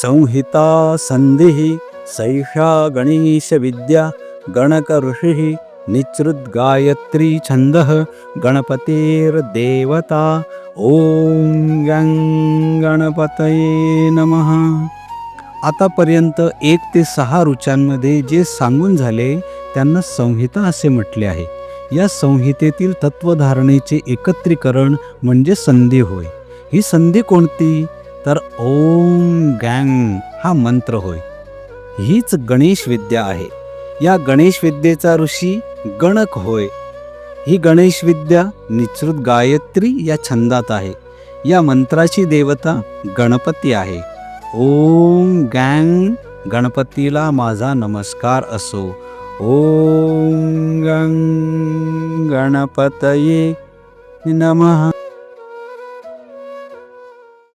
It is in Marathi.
संहिता संधिः सैषा गणेशविद्या गणकऋषिः निसृद्गायत्री छन्दः गणपतेर्देवता। ओम गं गणपतये नमः। आतापर्यंत 1 ते 6 ऋचांमध्ये जे सांगून झाले त्यांना संहिता असे म्हटले आहे. या संहितेतील तत्वधारणेचे एकत्रीकरण म्हणजे संधी होय. ही संधी कोणती? तर ओम गँग हा मंत्र होय. हीच गणेश विद्या आहे. या गणेश विद्येचा ऋषी गणक होय. ही गणेश विद्या निसृत गायत्री या छंदात आहे. या मंत्राची देवता गणपती आहे. ओम गँग गणपतीला माझा नमस्कार असो. ओम गं गणपतये नमः.